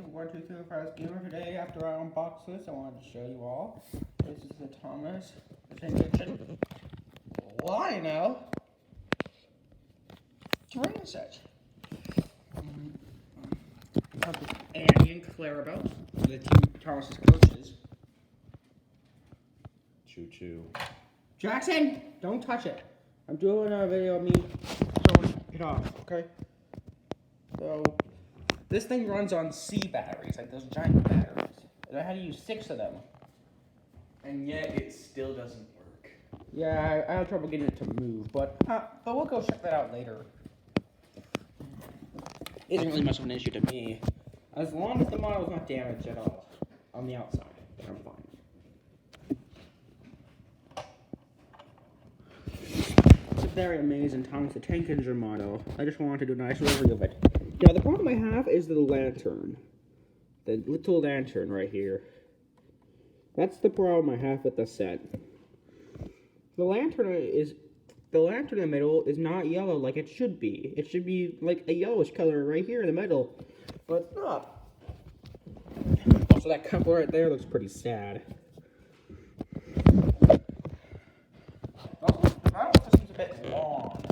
123 Gamer. Today, after I unbox this, I wanted to show you all. This is the Thomas, the Tank Kitchen Lionel terrain set. Annie and Clarabelle, the two Thomas's coaches. Choo-choo. Jackson, don't touch it. I'm doing a video of me showing it off, okay? So, this thing runs on C batteries, like those giant batteries. And I had to use 6 of them. And yet it still doesn't work. Yeah, I had trouble getting it to move, but we'll go check that out later. It isn't really much of an issue to me, as long as the model's not damaged at all on the outside. I'm fine. It's a very amazing Thomas the Tank Engine model. I just wanted to do a nice overview of it. Now, the problem I have is the lantern. The little lantern right here. That's the problem I have with the set. The lantern in the middle is not yellow like it should be. It should be like a yellowish color right here in the middle, but it's not. Also, that couple right there looks pretty sad. Also, the model just seems a bit long.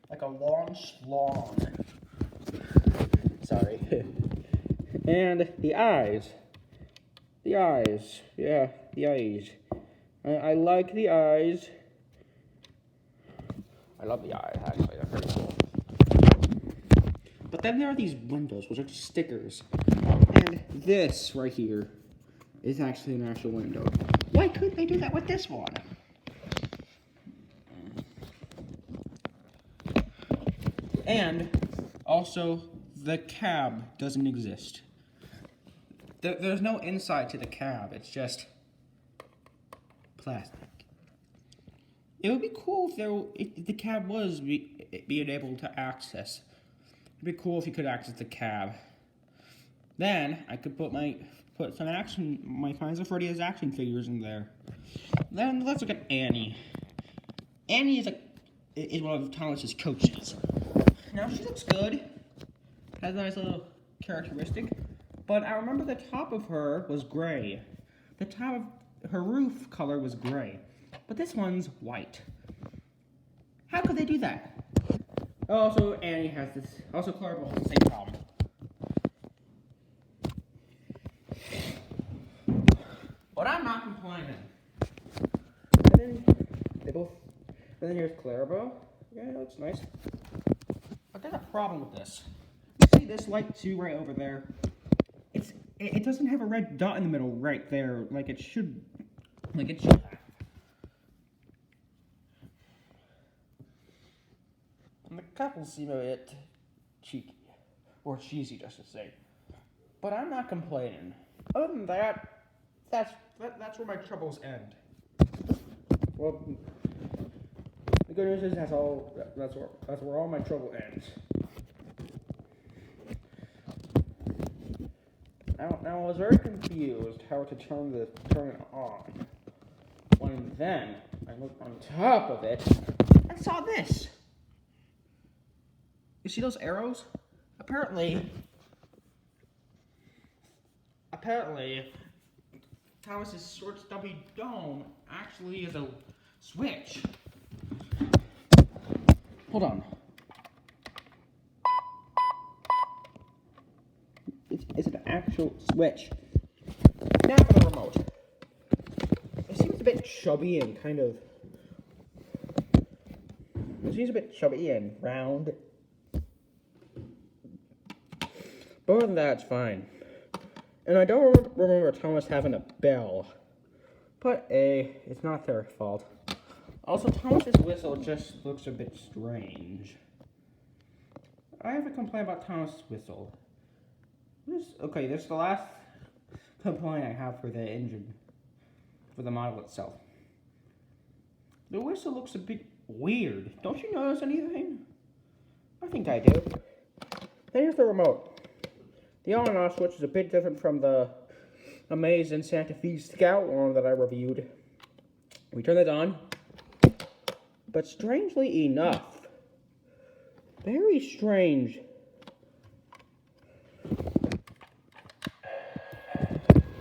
Like a long schlong. Sorry. And the eyes. Yeah, the eyes. I like the eyes. I love the eyes, actually. They're pretty cool. But then there are these windows, which are just stickers. And this right here is actually an actual window. Why couldn't they do that with this one? And also, the cab doesn't exist. There's no inside to the cab. It's just plastic. It would be cool if the cab was being able to access. It'd be cool if you could access the cab. Then I could put my Five Nights at Freddy's action figures in there. Then let's look at Annie. Annie is one of Thomas's coaches. Now she looks good. Has a nice little characteristic. But I remember the top of her was gray. The top of her roof color was gray. But this one's white. How could they do that? Also, Annie has this. Also, Clarabelle has the same problem. But I'm not complaining. And then here's Clarabelle. Yeah, it looks nice. But there's a problem with this. You see this light too right over there? It doesn't have a red dot in the middle right there, like it should have. And the couples seem a bit cheeky, or cheesy, just to say. But I'm not complaining. Other than that, that's where my troubles end. Well, the good news is that's where all my trouble ends. Now I was very confused how to turn it on. When then I looked on top of it, I saw this. You see those arrows? Apparently, Thomas's short stubby dome actually is a switch. Hold on. It's an actual switch. Now for the remote. It seems a bit chubby and kind of. It seems a bit chubby and round. But other than that, it's fine. And I don't remember Thomas having a bell. But it's not their fault. Also, Thomas's whistle just looks a bit strange. I have a complaint about Thomas's whistle. This is the last complaint I have for the engine, for the model itself. The whistle looks a bit weird. Don't you notice anything? I think I do. Then here's the remote. The on and off switch is a bit different from the amazing Santa Fe Scout one that I reviewed. We turn it on, but strangely enough, very strange,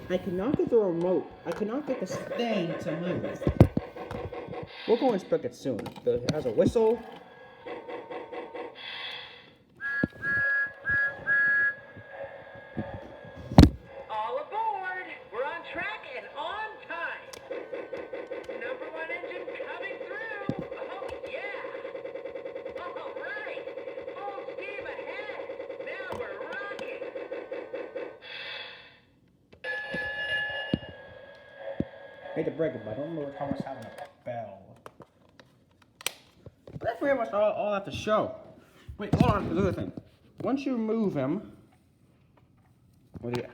I cannot get the remote. I cannot get this thing to move. We'll go inspect it soon. It has a whistle. All aboard! We're on track and on time! Number one engine coming through! Oh, yeah! All right! Full steam ahead! Now we're rocking! Hate to break it, but I don't remember Thomas having a bell. But that's pretty much all I have to show. Wait, hold on, there's another thing. Once you move him, where do you...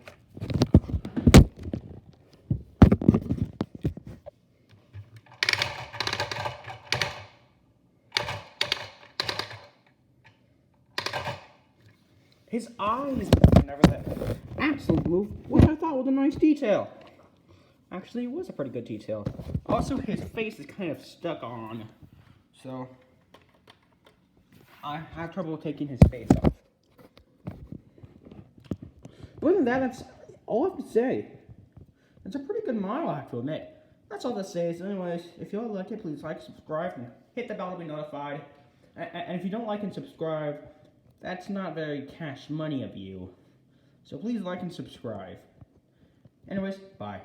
His eyes and everything. Absolute move, which I thought was a nice detail. Actually, it was a pretty good detail. Also, his face is kind of stuck on, so I have trouble taking his face off. But other than that, that's all I have to say. It's a pretty good model, I have to admit. That's all to say. So anyways, if you all like it, please like, subscribe, and hit the bell to be notified. And if you don't like and subscribe, that's not very cash money of you. So please like and subscribe. Anyways, bye.